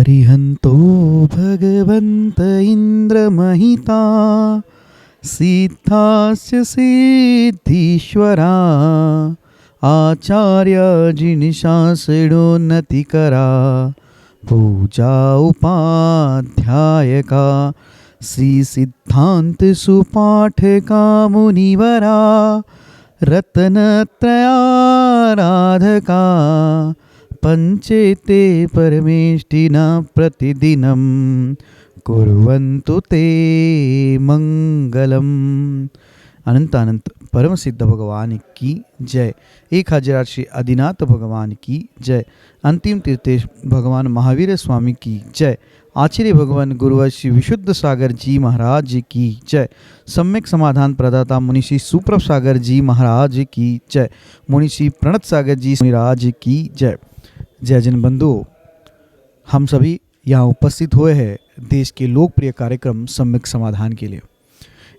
अरिहन्तो भगवन्त इन्द्रमहिता सिद्धास्य सिद्धीश्वरा आचार्य जिनिशासिडोन्नतिकरा पूजा उपाध्यायका श्री सिद्धांत सुपाठका मुनिवरा रत्नत्रयाराधका पंचेते परमेष्टिना प्रतिदिनं कुर्वन्तु ते मंगलम। अनंत अनंत परम सिद्ध भगवान की जय। 1000 श्री आदिनाथ भगवान की जय। अंतिम तीर्थेश भगवान महावीर स्वामी की जय। आचार्य भगवान गुरुवर श्री विशुद्ध सागर जी महाराज की जय। सम्यक समाधान प्रदाता मुनिषि सुप्रभ सागर जी महाराज की जय। मुनिषि प्रणत सागर जी महाराज की जय। जय जन बंधुओं, हम सभी यहाँ उपस्थित हुए हैं देश के लोकप्रिय कार्यक्रम सम्यक समाधान के लिए।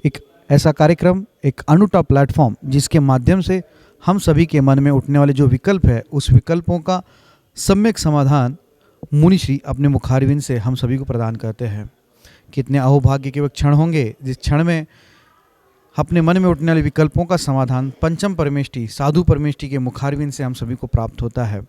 एक ऐसा कार्यक्रम, एक अनूठा प्लेटफॉर्म जिसके माध्यम से हम सभी के मन में उठने वाले जो विकल्प है उस विकल्पों का सम्यक समाधान मुनिश्री अपने मुखारविंद से हम सभी को प्रदान करते हैं। कितने अहोभाग्य के वो क्षण होंगे जिस क्षण में अपने मन में उठने वाले विकल्पों का समाधान पंचम परमेष्टि साधु परमेष्टि के मुखारविंद से हम सभी को प्राप्त होता है।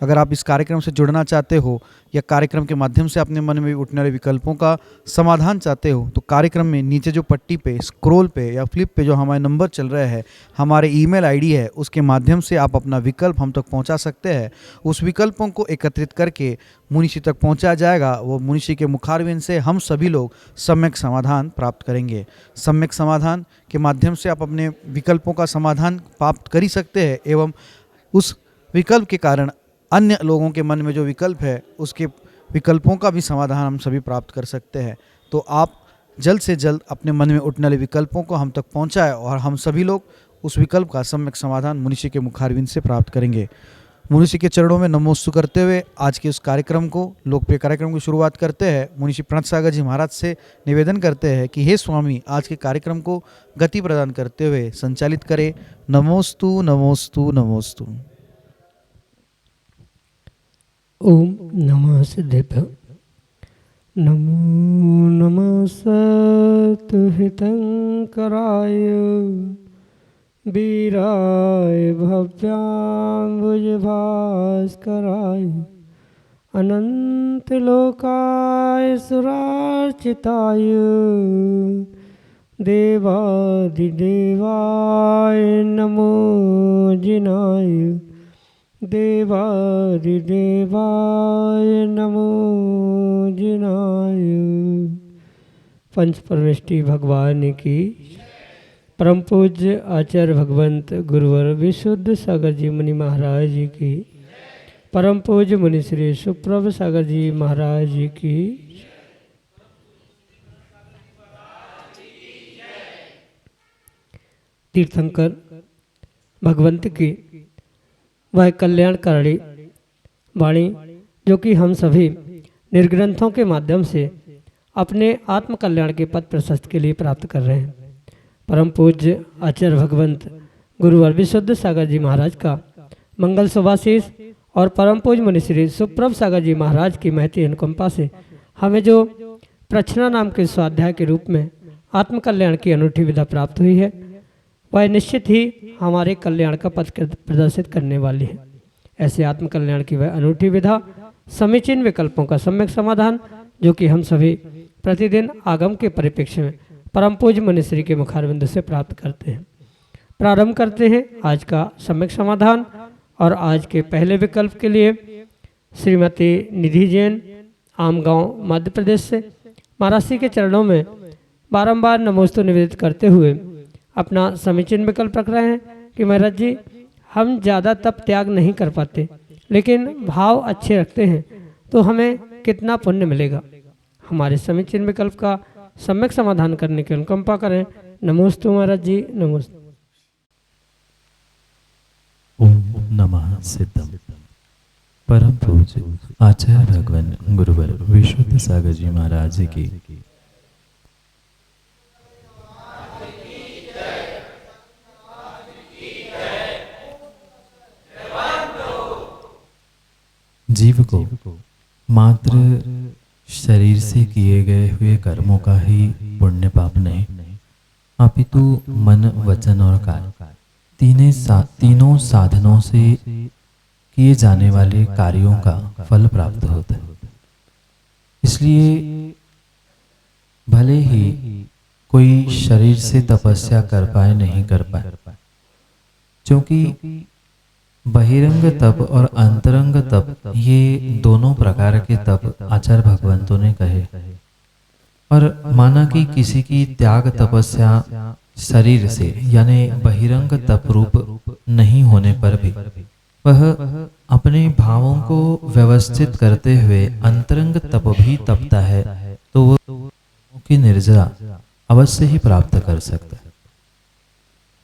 अगर आप इस कार्यक्रम से जुड़ना चाहते हो या कार्यक्रम के माध्यम से अपने मन में उठने वाले विकल्पों का समाधान चाहते हो तो कार्यक्रम में नीचे जो पट्टी पे स्क्रॉल पे या फ्लिप पे जो हमारे नंबर चल रहे हैं, हमारे ईमेल आईडी है, उसके माध्यम से आप अपना विकल्प हम तक पहुंचा सकते हैं। उस विकल्पों को एकत्रित करके मुनिषी तक पहुंचाया जाएगा। वो मुनिषी के मुखारविंद से हम सभी लोग सम्यक समाधान प्राप्त करेंगे। सम्यक समाधान के माध्यम से आप अपने विकल्पों का समाधान प्राप्त कर ही सकते हैं एवं उस विकल्प के कारण अन्य लोगों के मन में जो विकल्प है उसके विकल्पों का भी समाधान हम सभी प्राप्त कर सकते हैं। तो आप जल्द से जल्द अपने मन में उठने वाले विकल्पों को हम तक पहुंचाएं और हम सभी लोग उस विकल्प का सम्यक समाधान मुनिषी के मुखारविंद से प्राप्त करेंगे। मुनिषी के चरणों में नमोस्तु करते हुए आज के उस कार्यक्रम को, लोकप्रिय कार्यक्रम की शुरुआत करते हैं। मुनिषी प्रणत सागर जी महाराज से निवेदन करते हैं कि हे स्वामी, आज के कार्यक्रम को गति प्रदान करते हुए संचालित करें। नमोस्तु नमोस्तु नमोस्तु। ओम नमः सिद्धेभ्यो। नमो नमः सत्हितंकराय वीराय भव्याम्बुजभास्कराय अनंतलोकाय सुरार्चिताय देवादिदेवाय नमो जिनाय देवादिदेवाय नमो जिनाय। पंच परमेष्टि भगवान की, परम पूज्य आचार्य भगवंत गुरुवर विशुद्ध सागर जी मुनि महाराज जी की, परम पूज्य मुनि श्री सुप्रभ सागर जी महाराज जी की। तीर्थंकर भगवंत की वह कल्याणकारी वाणी जो कि हम सभी निर्ग्रंथों के माध्यम से अपने आत्म कल्याण के पथ प्रशस्त के लिए प्राप्त कर रहे हैं। परम पूज्य आचार्य भगवंत गुरुवर विशुद्ध सागर जी महाराज का मंगल शुभाशीष और परम पूज्य मुनि श्री सुप्रभ सागर जी महाराज की महती अनुकंपा से हमें जो प्रच्छना नाम के स्वाध्याय के रूप में आत्म कल्याण की अनूठी विधा प्राप्त हुई है, वह निश्चित ही हमारे कल्याण का पथ प्रदर्शित करने वाली है। ऐसे आत्म कल्याण की वह अनूठी विधा समीचीन विकल्पों का सम्यक समाधान जो कि हम सभी प्रतिदिन आगम के परिप्रेक्ष्य में परम पूज्य मुनिश्री के मुखारविंद से प्राप्त करते हैं। प्रारंभ करते हैं आज का सम्यक समाधान। और आज के पहले विकल्प के लिए श्रीमती निधि जैन, आमगांव मध्य प्रदेश से महाराज के चरणों में बारंबार नमोस्तु निवेदित करते हुए अपना समीचीन विकल्प रख रहे हैं कि महाराज जी, हम ज़्यादा तप त्याग नहीं कर पाते लेकिन भाव अच्छे रखते हैं तो हमें कितना पुण्य मिलेगा। हमारे समीचीन विकल्प का सम्यक समाधान करने की अनुकंपा करें। नमोस्तु महाराज जी, नमोस्तु। ओम नमः सिद्धम। परम पूज्य आचार्य भगवान गुरुवर विशुद्ध सागर जी महाराज की जीव को मात्र शरीर से किए गए हुए कर्मों का ही पुण्य पाप नहीं, अपितु मन, वचन और काया तीनों साधनों से किए जाने वाले कार्यों का फल प्राप्त होता है। इसलिए भले ही कोई शरीर से तपस्या कर पाए नहीं कर पाए, क्योंकि बहिरंग तप और अंतरंग तप ये दोनों प्रकार के तप आचार्य भगवंतों ने कहे। और माना कि किसी की त्याग तपस्या शरीर से यानी बहिरंग तप रूप नहीं होने पर भी वह अपने भावों को व्यवस्थित करते हुए अंतरंग तप भी तपता है, तो वह की निर्जरा अवश्य ही प्राप्त कर सकता है।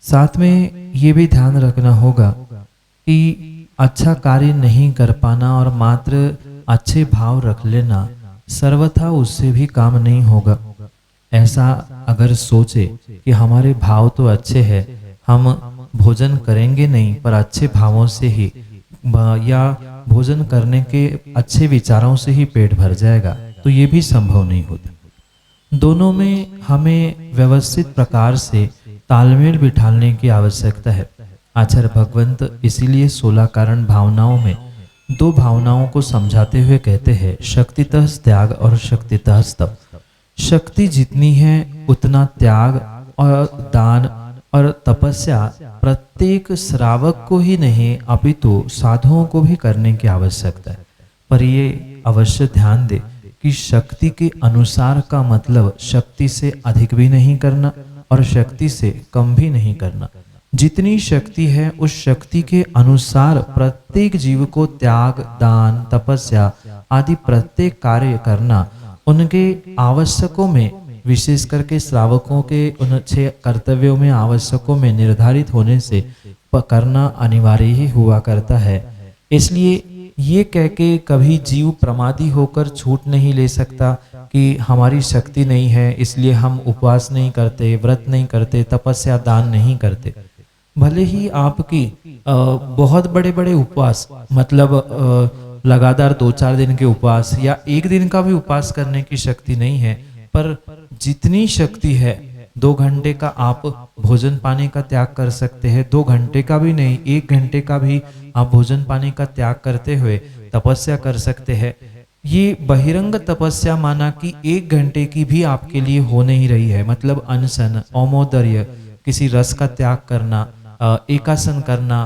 साथ में ये भी ध्यान रखना होगा कि अच्छा कार्य नहीं कर पाना और मात्र अच्छे भाव रख लेना सर्वथा उससे भी काम नहीं होगा। ऐसा अगर सोचे कि हमारे भाव तो अच्छे हैं, हम भोजन करेंगे नहीं पर अच्छे भावों से ही या भोजन करने के अच्छे विचारों से ही पेट भर जाएगा, तो ये भी संभव नहीं होता। दोनों में हमें व्यवस्थित प्रकार से तालमेल बिठाने की आवश्यकता है। आचार्य भगवंत इसीलिए 16 कारण भावनाओं में 2 भावनाओं को समझाते हुए कहते हैं, शक्तितः त्याग और शक्तितः तप। शक्ति जितनी है उतना त्याग और दान और तपस्या प्रत्येक श्रावक को ही नहीं अपितु साधुओं को भी करने की आवश्यकता है। पर ये अवश्य ध्यान दे कि शक्ति के अनुसार का मतलब शक्ति से अधिक भी नहीं करना और शक्ति से कम भी नहीं करना। जितनी शक्ति है उस शक्ति के अनुसार प्रत्येक जीव को त्याग, दान, तपस्या आदि प्रत्येक कार्य करना उनके आवश्यकों में, विशेष करके श्रावकों के उन 6 कर्तव्यों में आवश्यकों में निर्धारित होने से करना अनिवार्य ही हुआ करता है। इसलिए ये कह के कभी जीव प्रमादी होकर छूट नहीं ले सकता कि हमारी शक्ति नहीं है इसलिए हम उपवास नहीं करते, व्रत नहीं करते, तपस्या, दान नहीं करते। भले ही आपकी बहुत बड़े बड़े उपवास मतलब लगातार 2-4 दिन के उपवास या 1 दिन का भी उपवास करने की शक्ति नहीं है, पर जितनी शक्ति है 2 घंटे का आप भोजन पानी का त्याग कर सकते हैं। 2 घंटे का भी नहीं, 1 घंटे का भी आप भोजन पानी का त्याग करते हुए तपस्या कर सकते हैं। ये बहिरंग तपस्या माना कि 1 घंटे की भी आपके लिए हो नहीं रही है, मतलब अनशन, औमोदर्य, किसी रस का त्याग करना, एकासन करना,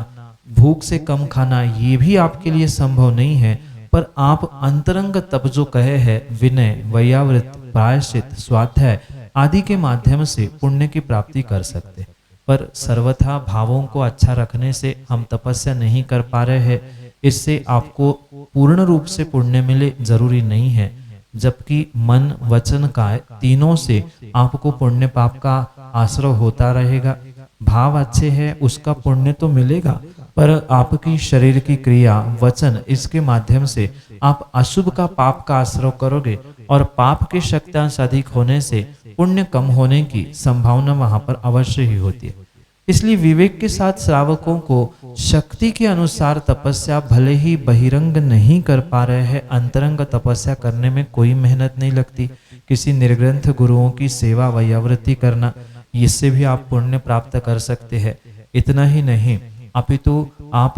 भूख से कम खाना, ये भी आपके लिए संभव नहीं है। पर आप अंतरंग तप जो कहे हैं, विनय, वैयावृत, प्रायश्चित, स्वाध्याय आदि के माध्यम से पुण्य की प्राप्ति कर सकते। पर सर्वथा भावों को अच्छा रखने से हम तपस्या नहीं कर पा रहे हैं, इससे आपको पूर्ण रूप से पुण्य मिले जरूरी नहीं है। जबकि मन, वचन, काय तीनों से आपको पुण्य पाप का आश्रय होता रहेगा। भाव अच्छे हैं उसका पुण्य तो मिलेगा, पर आपकी शरीर की क्रिया, वचन, इसके माध्यम से आप अशुभ का पाप का आश्रय करोगे और पाप के शक्तियांश अधिक होने से पुण्य कम होने की संभावना वहां पर अवश्य ही होती है। इसलिए विवेक के साथ श्रावकों को शक्ति के अनुसार तपस्या भले ही बहिरंग नहीं कर पा रहे हैं, अंतरंग तपस्या करने में कोई मेहनत नहीं लगती। किसी निर्ग्रंथ गुरुओं की सेवा, वैयावृत्ति करना, इससे भी आप पुण्य प्राप्त कर सकते हैं। इतना ही नहीं, अपितु आप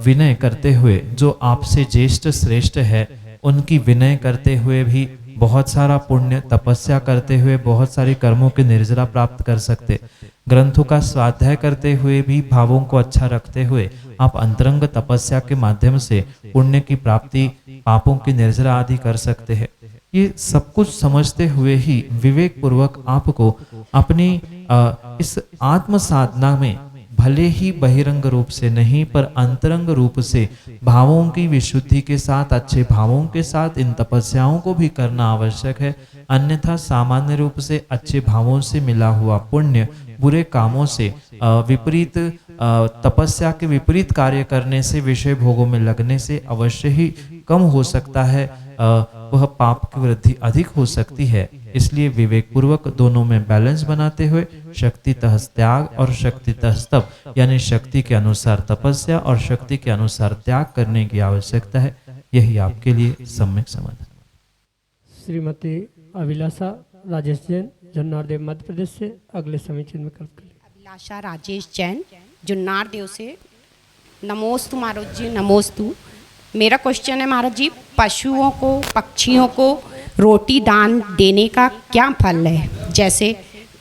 विनय करते हुए जो आपसे ज्येष्ठ श्रेष्ठ है उनकी विनय करते हुए भी बहुत सारा पुण्य, तपस्या करते हुए बहुत सारे कर्मों की निर्जरा प्राप्त कर सकते। ग्रंथों का स्वाध्याय करते हुए भी भावों को अच्छा रखते हुए आप अंतरंग तपस्या के माध्यम से पुण्य की प्राप्ति, पापों की निर्जरा आदि कर सकते हैं। ये सब कुछ समझते हुए ही विवेक पूर्वक आपको अपनी इस आत्म साधना में भले ही बहिरंग रूप से नहीं पर अंतरंग रूप से भावों की विशुद्धि के साथ, अच्छे भावों के साथ इन तपस्याओं को भी करना आवश्यक है। अन्यथा सामान्य रूप से अच्छे भावों से मिला हुआ पुण्य बुरे कामों से विपरीत तपस्या के विपरीत कार्य करने से, विषय भोगों में लगने से अवश्य ही कम हो सकता है, वह पाप की वृद्धि अधिक हो सकती है। इसलिए विवेक पूर्वक दोनों में बैलेंस बनाते हुए शक्तितः त्याग और शक्तितः तप यानी शक्ति के अनुसार तपस्या और शक्ति के अनुसार त्याग करने की आवश्यकता है। यही आपके लिए सम्यक समाधान। श्रीमती अभिलाषा राजेश जैन, जुन्नारदेव मध्य प्रदेश से अगले समीचीन में कल्प करें। अभिलाषा राजेश जैन, जुन्नार देव से। नमोस्तु महाराज जी, नमोस्तु। मेरा क्वेश्चन है महाराज जी, पशुओं को, पक्षियों को रोटी दान देने का क्या फल है? जैसे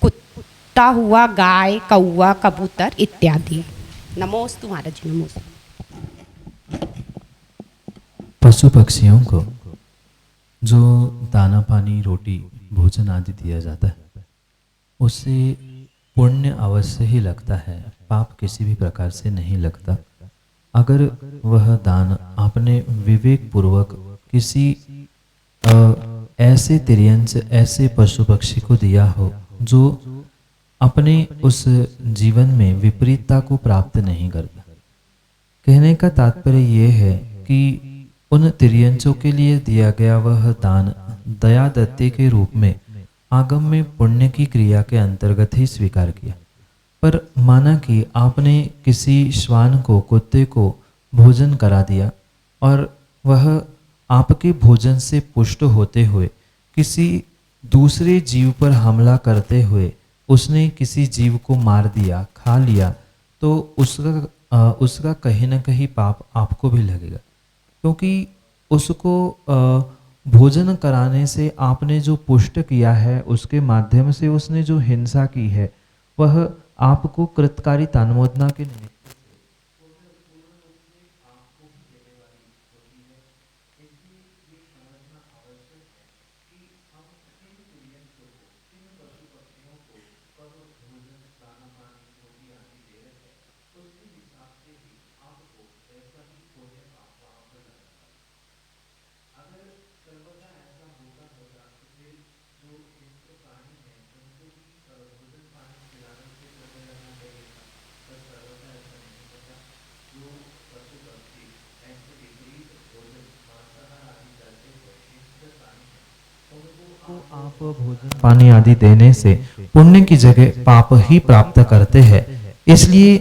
कुत्ता हुआ, गाय, कौआ, कबूतर इत्यादि। नमोस्तु महाराज जी, नमोस्तु। पशु पक्षियों को जो दाना पानी रोटी भोजन आदि दिया जाता है उससे पुण्य अवश्य ही लगता है, पाप किसी भी प्रकार से नहीं लगता। अगर वह दान आपने विवेक पूर्वक किसी ऐसे तिर्यंच, ऐसे पशु पक्षी को दिया हो जो अपने उस जीवन में विपरीतता को प्राप्त नहीं करता। कहने का तात्पर्य ये है कि उन तिर्यंचों के लिए दिया गया वह दान दया दत्ते के रूप में आगम में पुण्य की क्रिया के अंतर्गत ही स्वीकार किया। पर माना कि आपने किसी श्वान को, कुत्ते को भोजन करा दिया और वह आपके भोजन से पुष्ट होते हुए किसी दूसरे जीव पर हमला करते हुए उसने किसी जीव को मार दिया, खा लिया, तो उसका कहीं ना कहीं पाप आपको भी लगेगा, क्योंकि उसको भोजन कराने से आपने जो पुष्ट किया है उसके माध्यम से उसने जो हिंसा की है वह आपको कृतकारी तान्मोदना के निमित्त आप भोजन पानी आदि देने से पुण्य की जगह पाप ही प्राप्त करते हैं। इसलिए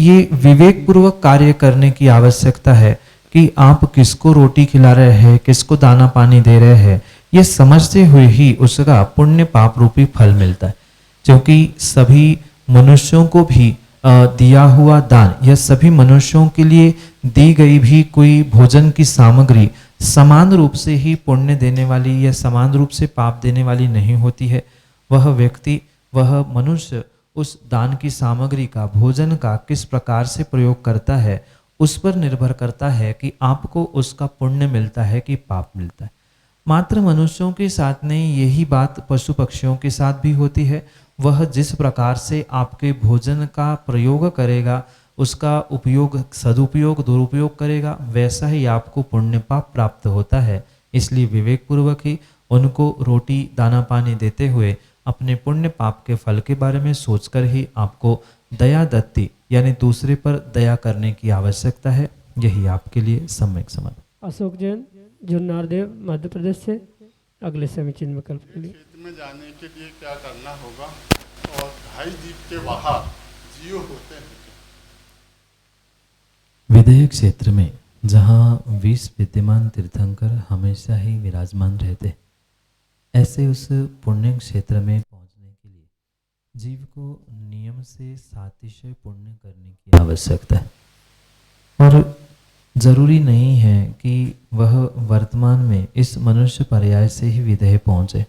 ये विवेक पूर्वक कार्य करने की आवश्यकता है कि आप किसको रोटी खिला रहे हैं, किसको दाना पानी दे रहे हैं, ये समझते हुए ही उसका पुण्य पाप रूपी फल मिलता है। क्योंकि सभी मनुष्यों को भी दिया हुआ दान या सभी मनुष्यों के लिए दी गई भी कोई भोजन की सामग्री समान रूप से ही पुण्य देने वाली या समान रूप से पाप देने वाली नहीं होती है। वह व्यक्ति, वह मनुष्य उस दान की सामग्री का, भोजन का किस प्रकार से प्रयोग करता है उस पर निर्भर करता है कि आपको उसका पुण्य मिलता है कि पाप मिलता है। मात्र मनुष्यों के साथ नहीं, यही बात पशु पक्षियों के साथ भी होती है। वह जिस प्रकार से आपके भोजन का प्रयोग करेगा, उसका उपयोग, सदुपयोग, दुरुपयोग करेगा, वैसा ही आपको पुण्य पाप प्राप्त होता है। इसलिए विवेक पूर्वक ही उनको रोटी दाना पानी देते हुए अपने पुण्य पाप के फल के बारे में सोचकर ही आपको दया दत्ती यानी दूसरे पर दया करने की आवश्यकता है। यही आपके लिए सम्यक समाधान। अशोक जैन, जुन्नारदेव मध्य प्रदेश से अगले समीचीन विकल्प के लिए। खेत में जाने के लिए क्या करना होगा और 2.5 जीव के बाहर जीव होते हैं? विदेह क्षेत्र में जहाँ 20 विद्यमान तीर्थंकर हमेशा ही विराजमान रहते, ऐसे उस पुण्य क्षेत्र में पहुँचने के लिए जीव को नियम से सातिशय पुण्य करने की आवश्यकता है। और जरूरी नहीं है कि वह वर्तमान में इस मनुष्य पर्याय से ही विदेह पहुँचे।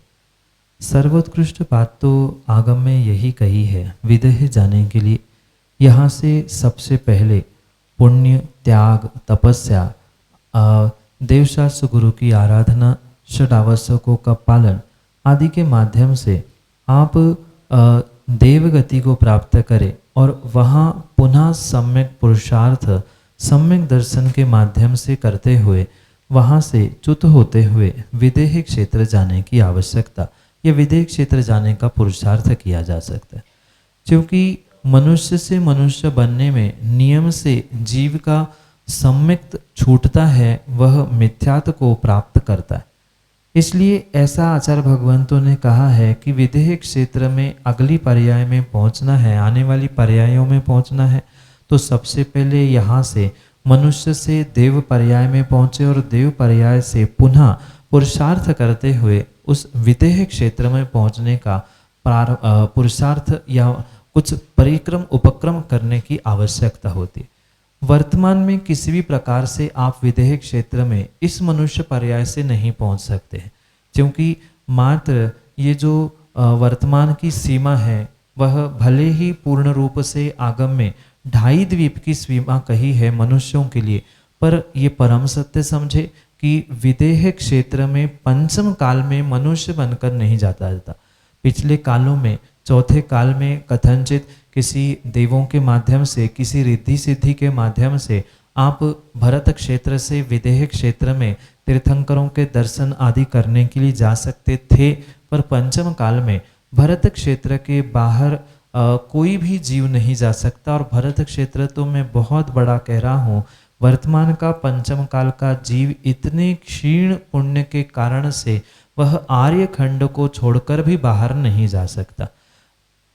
सर्वोत्कृष्ट बात तो आगम में यही कही है, विदेह जाने के लिए यहाँ से सबसे पहले पुण्य, त्याग, तपस्या, देवशास्त्र गुरु की आराधना, षड आवश्यकों का पालन आदि के माध्यम से आप देवगति को प्राप्त करें और वहाँ पुनः सम्यक पुरुषार्थ, सम्यक दर्शन के माध्यम से करते हुए वहाँ से च्युत होते हुए विदेह क्षेत्र जाने की आवश्यकता या विदेह क्षेत्र जाने का पुरुषार्थ किया जा सकता है। क्योंकि मनुष्य से मनुष्य बनने में नियम से जीव का सम्यक छूटता है, वह मिथ्यात्व को प्राप्त करता है। इसलिए ऐसा आचार्य भगवंतों ने कहा है कि विदेह क्षेत्र में अगली पर्याय में पहुंचना है, आने वाली पर्यायों में पहुंचना है, तो सबसे पहले यहाँ से मनुष्य से देव पर्याय में पहुँचे और देव पर्याय से पुनः पुरुषार्थ करते हुए उस विदेह क्षेत्र में पहुँचने का पुरुषार्थ या कुछ परिक्रम उपक्रम करने की आवश्यकता होती है। वर्तमान में किसी भी प्रकार से आप विदेह क्षेत्र में इस मनुष्य पर्याय से नहीं पहुंच सकते हैं, क्योंकि मात्र ये जो वर्तमान की सीमा है वह भले ही पूर्ण रूप से आगम में 2.5 द्वीप की सीमा कही है मनुष्यों के लिए, पर ये परम सत्य समझे कि विदेह क्षेत्र में पंचम काल में मनुष्य बनकर नहीं जाता था। पिछले कालों में चौथे काल में कथनचित किसी देवों के माध्यम से, किसी रिद्धि सिद्धि के माध्यम से आप भरत क्षेत्र से विदेह क्षेत्र में तीर्थंकरों के दर्शन आदि करने के लिए जा सकते थे, पर पंचम काल में भरत क्षेत्र के बाहर कोई भी जीव नहीं जा सकता। और भरत क्षेत्र तो मैं बहुत बड़ा कह रहा हूँ, वर्तमान का पंचम काल का जीव इतने क्षीण पुण्य के कारण से वह आर्य खंड को छोड़कर भी बाहर नहीं जा सकता।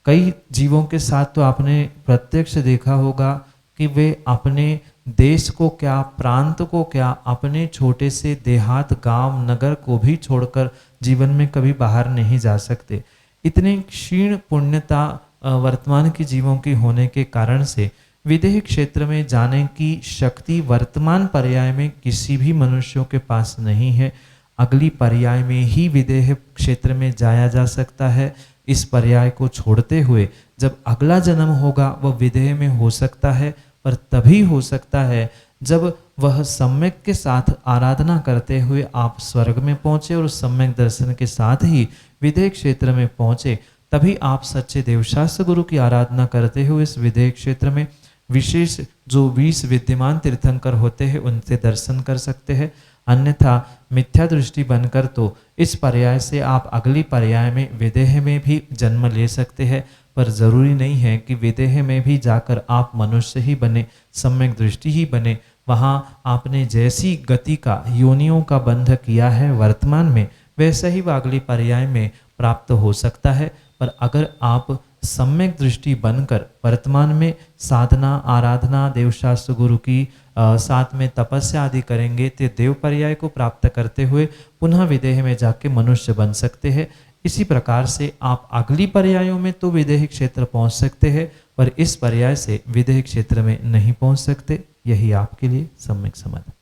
कई जीवों के साथ तो आपने प्रत्यक्ष देखा होगा कि वे अपने देश को क्या, प्रांत को क्या, अपने छोटे से देहात गांव नगर को भी छोड़कर जीवन में कभी बाहर नहीं जा सकते। इतने क्षीण पुण्यता वर्तमान के जीवों की होने के कारण से विदेह क्षेत्र में जाने की शक्ति वर्तमान पर्याय में किसी भी मनुष्यों के पास नहीं है। अगली पर्याय में ही विदेह क्षेत्र में जाया जा सकता है। इस पर्याय को छोड़ते हुए जब अगला जन्म होगा वह विदेह में हो सकता है, पर तभी हो सकता है जब वह सम्यक के साथ आराधना करते हुए आप स्वर्ग में पहुँचे और सम्यक दर्शन के साथ ही विदेह क्षेत्र में पहुँचे, तभी आप सच्चे देवशास्त्र गुरु की आराधना करते हुए इस विदेह क्षेत्र में विशेष जो 20 विद्यमान तीर्थंकर होते हैं उनसे दर्शन कर सकते हैं। अन्यथा मिथ्या दृष्टि बनकर तो इस पर्याय से आप अगली पर्याय में विदेह में भी जन्म ले सकते हैं, पर जरूरी नहीं है कि विदेह में भी जाकर आप मनुष्य ही बने, सम्यक दृष्टि ही बने। वहाँ आपने जैसी गति का, योनियों का बंध किया है वर्तमान में, वैसा ही वह अगली पर्याय में प्राप्त हो सकता है। पर अगर आप सम्यक दृष्टि बनकर वर्तमान में साधना, आराधना, देवशास्त्र गुरु की साथ में तपस्या आदि करेंगे तो देव पर्याय को प्राप्त करते हुए पुनः विदेह में जाके मनुष्य बन सकते हैं। इसी प्रकार से आप अगली पर्यायों में तो विदेह क्षेत्र पहुंच सकते हैं, पर इस पर्याय से विदेह क्षेत्र में नहीं पहुंच सकते। यही आपके लिए सम्यक समाधान।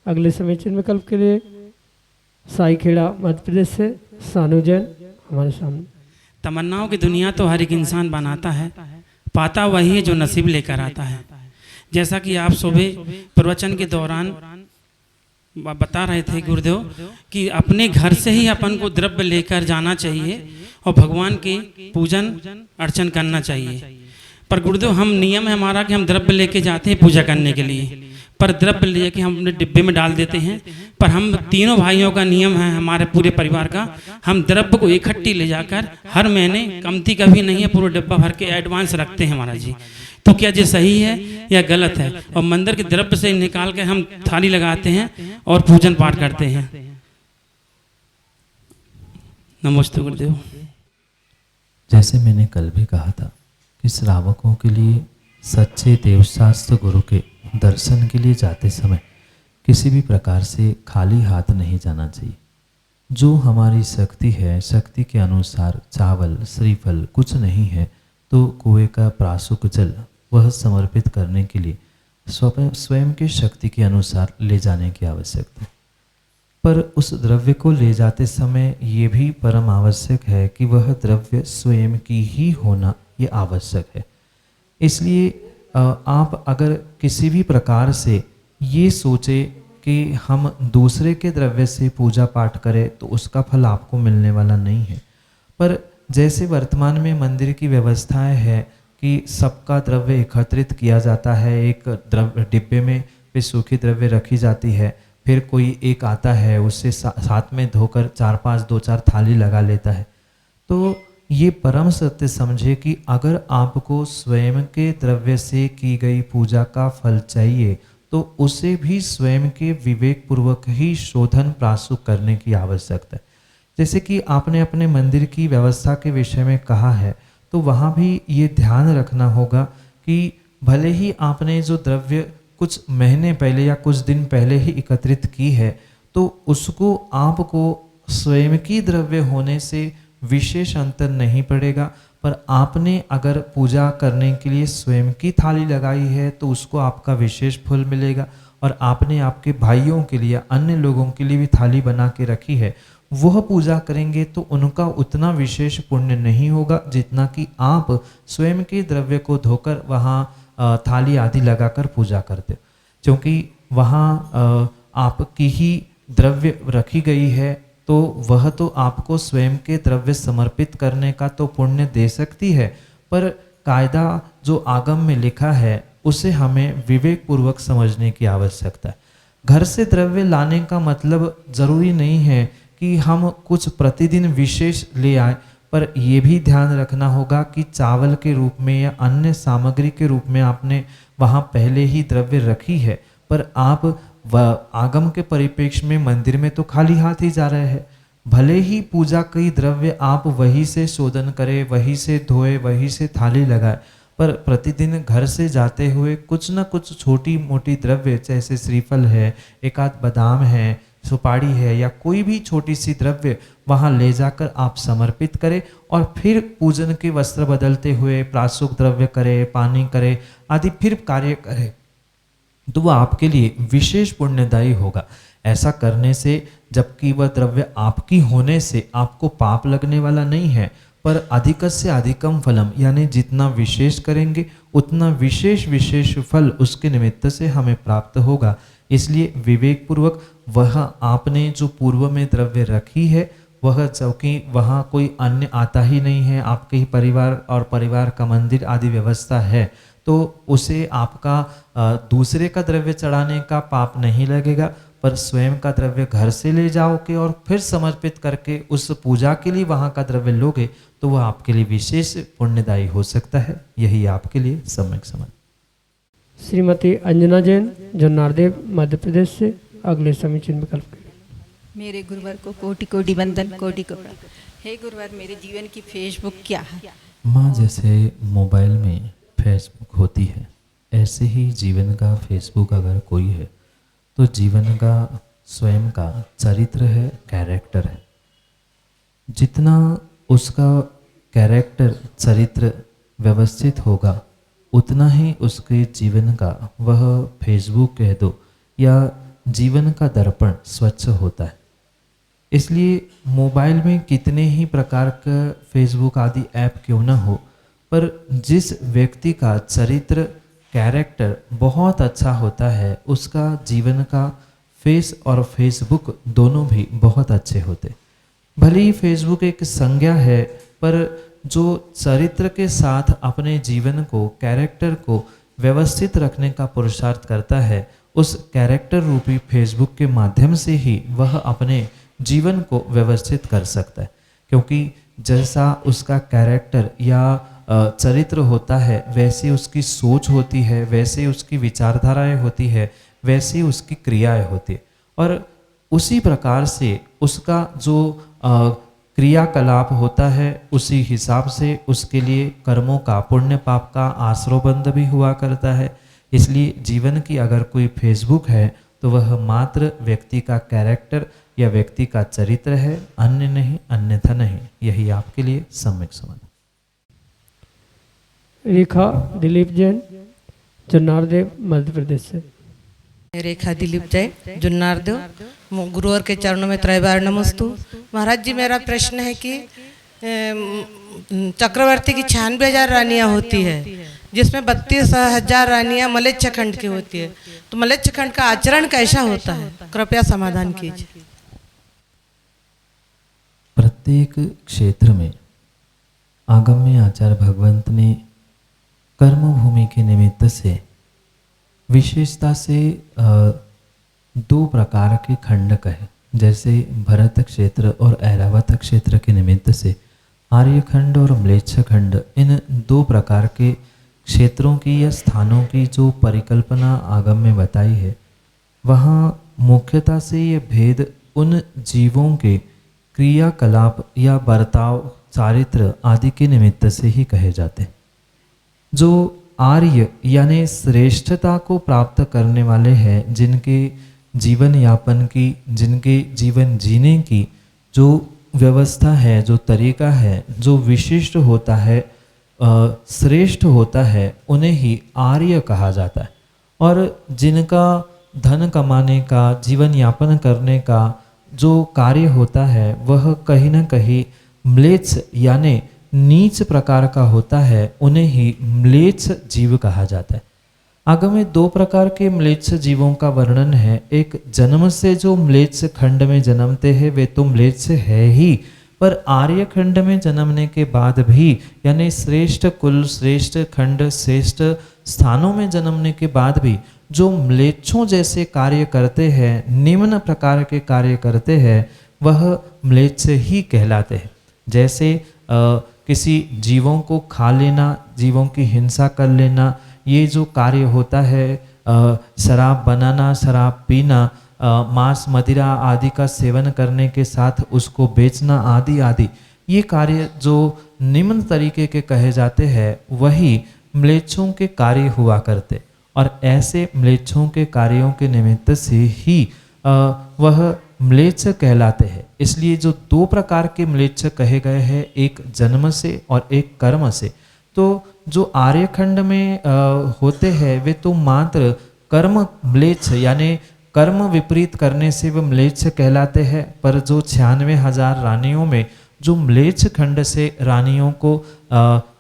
अगले समीचीन विकल्प के लिए साईखेड़ा मध्य प्रदेश से सानू जैन हमारे सामने। तमन्नाओं की दुनिया तो हर एक इंसान बनाता है, पाता वही है जो नसीब लेकर आता है। जैसा कि आप सुबह प्रवचन के दौरान बता रहे थे गुरुदेव कि अपने घर से ही अपन को द्रव्य लेकर जाना चाहिए और भगवान के पूजन अर्चन करना चाहिए। पर गुरुदेव हम नियम है हमारा कि हम द्रव्य लेके जाते हैं पूजा करने के लिए, पर द्रव्य लेके हम अपने डिब्बे में डाल देते हैं। पर हम तीनों भाइयों का नियम है, हमारे पूरे परिवार का, हम द्रव्य को इकट्ठी ले जाकर हर महीने, कमती कभी नहीं है, पूरा डिब्बा भर के एडवांस रखते हैं महाराज जी। तो क्या ये सही है या गलत है? और मंदिर के द्रव्य से निकाल के हम थाली लगाते हैं और पूजन पाठ करते हैं। नमस्ते गुरुदेव। जैसे मैंने कल भी कहा था कि श्रावकों के लिए सच्चे देवशास्त्र गुरु के दर्शन के लिए जाते समय किसी भी प्रकार से खाली हाथ नहीं जाना चाहिए। जो हमारी शक्ति है, शक्ति के अनुसार चावल, श्रीफल कुछ नहीं है तो कुएं का प्राशुक जल वह समर्पित करने के लिए स्वयं की शक्ति के अनुसार ले जाने की आवश्यकता है। पर उस द्रव्य को ले जाते समय ये भी परम आवश्यक है कि वह द्रव्य स्वयं की ही होना ये आवश्यक है। इसलिए आप अगर किसी भी प्रकार से ये सोचे कि हम दूसरे के द्रव्य से पूजा पाठ करें तो उसका फल आपको मिलने वाला नहीं है। पर जैसे वर्तमान में मंदिर की व्यवस्थाएं है कि सबका द्रव्य एकत्रित किया जाता है, एक द्रव्य डिब्बे में फिर सूखी द्रव्य रखी जाती है, फिर कोई एक आता है उससे साथ में धोकर 4-5 2-4 थाली लगा लेता है। तो ये परम सत्य समझे कि अगर आपको स्वयं के द्रव्य से की गई पूजा का फल चाहिए तो उसे भी स्वयं के विवेक पूर्वक ही शोधन प्राशुक करने की आवश्यकता है। जैसे कि आपने अपने मंदिर की व्यवस्था के विषय में कहा है, तो वहाँ भी ये ध्यान रखना होगा कि भले ही आपने जो द्रव्य कुछ महीने पहले या कुछ दिन पहले ही एकत्रित की है, तो उसको आपको स्वयं की द्रव्य होने से विशेष अंतर नहीं पड़ेगा। पर आपने अगर पूजा करने के लिए स्वयं की थाली लगाई है तो उसको आपका विशेष फल मिलेगा, और आपने आपके भाइयों के लिए, अन्य लोगों के लिए भी थाली बना के रखी है, वह पूजा करेंगे तो उनका उतना विशेष पुण्य नहीं होगा जितना कि आप स्वयं के द्रव्य को धोकर वहाँ थाली आदि लगाकर पूजा करते, क्योंकि वहाँ आपकी ही द्रव्य रखी गई है, तो वह तो आपको स्वयं के द्रव्य समर्पित करने का तो पुण्य दे सकती है, पर कायदा जो आगम में लिखा है उसे हमें विवेक पूर्वक समझने की आवश्यकता है। घर से द्रव्य लाने का मतलब जरूरी नहीं है कि हम कुछ प्रतिदिन विशेष ले आए, पर यह भी ध्यान रखना होगा कि चावल के रूप में या अन्य सामग्री के रूप में आपने वहाँ पहले ही द्रव्य रखी है, पर आप आगम के परिप्रेक्ष्य में मंदिर में तो खाली हाथ ही जा रहे हैं। भले ही पूजा कई द्रव्य आप वहीं से शोधन करें, वहीं से धोए, वहीं से थाली लगाए, पर प्रतिदिन घर से जाते हुए कुछ न कुछ छोटी मोटी द्रव्य, जैसे श्रीफल है, एक आध बादाम है, सुपारी है, या कोई भी छोटी सी द्रव्य वहाँ ले जाकर आप समर्पित करें, और फिर पूजन के वस्त्र बदलते हुए प्राशुक द्रव्य करें, पानी करें आदि फिर कार्य करें, तो वह आपके लिए विशेष पुण्यदायी होगा। ऐसा करने से, जबकि वह द्रव्य आपकी होने से आपको पाप लगने वाला नहीं है, पर अधिकस्य अधिकम फलम, यानी जितना विशेष करेंगे उतना विशेष फल उसके निमित्त से हमें प्राप्त होगा। इसलिए विवेक पूर्वक वह आपने जो पूर्व में द्रव्य रखी है, वह चूँकि वहाँ कोई अन्य आता ही नहीं है, आपके ही परिवार और परिवार का मंदिर आदि व्यवस्था है, तो उसे आपका दूसरे का द्रव्य चढ़ाने का पाप नहीं लगेगा, पर स्वयं का द्रव्य घर से ले जाओगे और फिर समर्पित करके उस पूजा के लिए वहाँ का द्रव्य लोगे, तो वह आपके लिए विशेष पुण्यदायी हो सकता है। यही आपके लिए सम्यक समझ। श्रीमती अंजना जैन, जो नारदेव मध्य प्रदेश से, अगले समीचीन विकल्प के। मेरे गुरुवर को कोटि कोटि वंदन, कोटि कोटि। हे गुरुवर, मेरे जीवन की फेसबुक क्या है? माँ, जैसे मोबाइल में फेसबुक होती है, ऐसे ही जीवन का फेसबुक अगर कोई है तो जीवन का स्वयं का चरित्र है, कैरेक्टर है। जितना उसका कैरेक्टर, चरित्र व्यवस्थित होगा, उतना ही उसके जीवन का वह फेसबुक कह दो या जीवन का दर्पण स्वच्छ होता है। इसलिए मोबाइल में कितने ही प्रकार का फेसबुक आदि ऐप क्यों ना हो, पर जिस व्यक्ति का चरित्र, कैरेक्टर बहुत अच्छा होता है, उसका जीवन का फेस और फेसबुक दोनों भी बहुत अच्छे होते। भले ही फेसबुक एक संज्ञा है, पर जो चरित्र के साथ अपने जीवन को, कैरेक्टर को व्यवस्थित रखने का पुरुषार्थ करता है, उस कैरेक्टर रूपी फेसबुक के माध्यम से ही वह अपने जीवन को व्यवस्थित कर सकता है। क्योंकि जैसा उसका कैरेक्टर या चरित्र होता है, वैसे उसकी सोच होती है, वैसे उसकी विचारधाराएं होती है, वैसे उसकी क्रियाएं होती है, और उसी प्रकार से उसका जो क्रियाकलाप होता है, उसी हिसाब से उसके लिए कर्मों का, पुण्य पाप का आश्रयबंध भी हुआ करता है। इसलिए जीवन की अगर कोई फेसबुक है तो वह मात्र व्यक्ति का कैरेक्टर या व्यक्ति का चरित्र है, अन्य नहीं, अन्यथा नहीं। यही आपके लिए सम्यक समझ। रेखा दिलीप जैन, जुन्नारदेव मध्य प्रदेश से। रेखा दिलीप जैन, जुन्नारदेव। गुरुवर के चरणों में त्रैबार नमस्तु। महाराज जी, मेरा प्रश्न है कि चक्रवर्ती की 96,000 रानियाँ होती है, जिसमें 32,000 रानियाँ मलेच्छ खंड की होती है, तो मलेच्छ खंड का आचरण कैसा होता है? कृपया समाधान कीजिए। प्रत्येक क्षेत्र में आगम्य आचार्य भगवंत ने कर्म भूमि के निमित्त से विशेषता से 2 प्रकार के खंड कहे। जैसे भरत क्षेत्र और ऐरावत क्षेत्र के निमित्त से आर्यखंड और म्लेच्छ खंड, इन 2 प्रकार के क्षेत्रों की या स्थानों की जो परिकल्पना आगम में बताई है, वहाँ मुख्यतः से ये भेद उन जीवों के क्रियाकलाप या बर्ताव, चारित्र आदि के निमित्त से ही कहे जाते हैं। जो आर्य यानी श्रेष्ठता को प्राप्त करने वाले हैं, जिनके जीवन यापन की, जिनके जीवन जीने की जो व्यवस्था है, जो तरीका है, जो विशिष्ट होता है, श्रेष्ठ होता है, उन्हें ही आर्य कहा जाता है। और जिनका धन कमाने का, जीवन यापन करने का जो कार्य होता है वह कहीं न कहीं म्लेच्छ यानी नीच प्रकार का होता है, उन्हें ही म्लेच्छ जीव कहा जाता है। आगे में दो प्रकार के म्लेच्छ जीवों का वर्णन है। एक जन्म से जो म्लेच्छ खंड में जन्मते हैं वे तो म्लेच्छ है ही, पर आर्य खंड में जन्मने के बाद भी यानी श्रेष्ठ कुल, श्रेष्ठ खंड, श्रेष्ठ स्थानों में जन्मने के बाद भी जो म्लेच्छों जैसे कार्य करते हैं, निम्न प्रकार के कार्य करते हैं, वह म्लेच्छ ही कहलाते हैं। जैसे किसी जीवों को खा लेना, जीवों की हिंसा कर लेना, ये जो कार्य होता है, शराब बनाना, शराब पीना, मांस मदिरा आदि का सेवन करने के साथ उसको बेचना आदि आदि, ये कार्य जो निम्न तरीके के कहे जाते हैं वही म्लेच्छों के कार्य हुआ करते। और ऐसे म्लेच्छों के कार्यों के निमित्त से ही वह म्लेच्छ कहलाते हैं। इसलिए जो दो प्रकार के म्लेच्छ कहे गए हैं, एक जन्म से और एक कर्म से, तो जो आर्यखंड में होते हैं वे तो मात्र कर्म म्लेच्छ यानी कर्म विपरीत करने से वह म्लेच्छ कहलाते हैं। पर जो 96,000 रानियों में जो म्लेच्छ खंड से रानियों को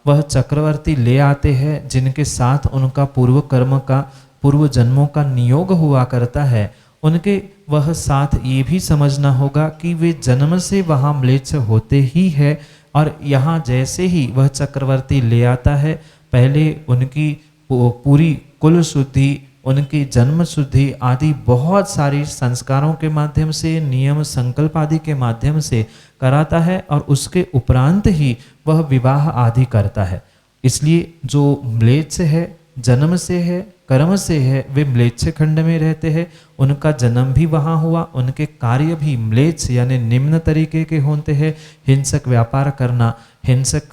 वह चक्रवर्ती ले आते हैं, जिनके साथ उनका पूर्व कर्म का, पूर्व जन्मों का नियोग हुआ करता है, उनके वह साथ ये भी समझना होगा कि वे जन्म से वहाँ म्लेच्छ होते ही है। और यहाँ जैसे ही वह चक्रवर्ती ले आता है, पहले उनकी पूरी कुल शुद्धि, उनकी जन्म शुद्धि आदि बहुत सारी संस्कारों के माध्यम से, नियम संकल्प आदि के माध्यम से कराता है, और उसके उपरांत ही वह विवाह आदि करता है। इसलिए जो म्लेच्छ है, जन्म से है, कर्म से है, वे म्लेच्छ खंड में रहते हैं। उनका जन्म भी वहाँ हुआ, उनके कार्य भी म्लेच्छ यानी निम्न तरीके के होते हैं। हिंसक व्यापार करना, हिंसक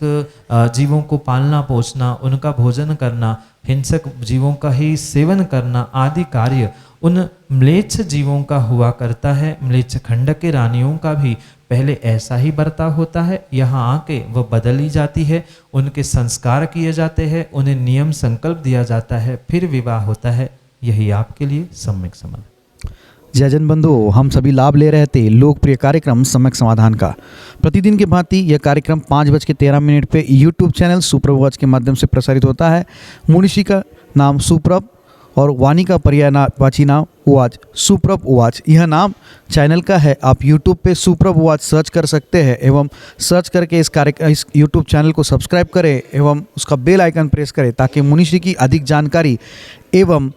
जीवों को पालना पोसना, उनका भोजन करना, हिंसक जीवों का ही सेवन करना आदि कार्य उन म्लेच्छ जीवों का हुआ करता है। म्लेच्छ खंड के रानियों का भी पहले ऐसा ही बर्ताव होता है, यहाँ आके वह बदली जाती है, उनके संस्कार किए जाते हैं, उन्हें नियम संकल्प दिया जाता है, फिर विवाह होता है। यही आपके लिए सम्यक समाधान। जय जन बंधुओं, हम सभी लाभ ले रहे थे लोकप्रिय कार्यक्रम सम्यक समाधान का। प्रतिदिन की भांति यह कार्यक्रम 5:13 पे यूट्यूब चैनल सुप्रभ वाच के माध्यम से प्रसारित होता है। मुनिषी का नाम सुप्रभ और वाणी का पर्यायवाची नाम उवाच, सुप्रभ उवाच यह नाम चैनल का है। आप यूट्यूब पे सुप्रभ उवाच सर्च कर सकते हैं एवं सर्च करके इस यूट्यूब चैनल को सब्सक्राइब करें एवं उसका बेल आइकन प्रेस करें, ताकि मुनिषी की अधिक जानकारी एवं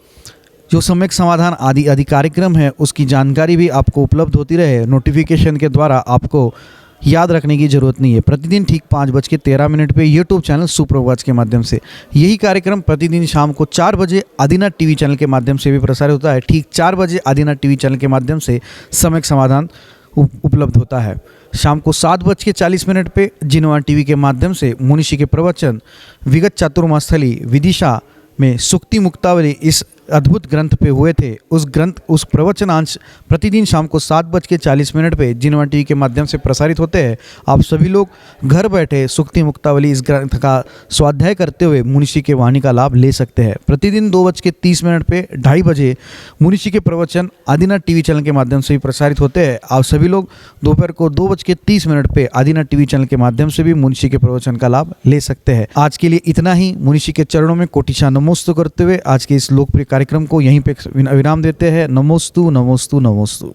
जो सम्यक समाधान आदि कार्यक्रम है उसकी जानकारी भी आपको उपलब्ध होती रहे। नोटिफिकेशन के द्वारा आपको याद रखने की जरूरत नहीं है। प्रतिदिन ठीक 5:13 पे यूट्यूब चैनल सुप्रभ वाच के माध्यम से यही कार्यक्रम प्रतिदिन शाम को 4 बजे आदिनाथ टीवी चैनल के माध्यम से भी प्रसारित होता है। ठीक 4 बजे आदिनाथ टीवी चैनल के माध्यम से सम्यक समाधान उपलब्ध होता है। शाम को 7:40 पे जिनवा टीवी के माध्यम से मुनिषी के प्रवचन विगत चातुर्मास्थली विदिशा में सुक्ति मुक्तावली इस अद्भुत ग्रंथ पे हुए थे। उस प्रवचनांश प्रतिदिन शाम को 7:40 पे जिनवा टीवी के माध्यम से प्रसारित होते हैं। आप सभी लोग घर बैठे सुक्ति मुक्तावली इस ग्रंथ का स्वाध्याय करते हुए मुनिषी के वाणी का लाभ ले सकते हैं। प्रतिदिन 2:30 पे 2:30 बजे मुनिषी के प्रवचन आदिनाथ टीवी चैनल के माध्यम से भी प्रसारित होते हैं। आप सभी लोग दोपहर को 2:30 पे आदिनाथ टीवी चैनल के माध्यम से भी मुनिषी के प्रवचन का लाभ ले सकते हैं। आज के लिए इतना ही। मुनिषी के चरणों में कोटिशा नमोस्तु करते हुए आज के इस लोकप्रिय कार्यक्रम को यहीं पे विराम देते हैं। नमोस्तु नमोस्तु नमोस्तु।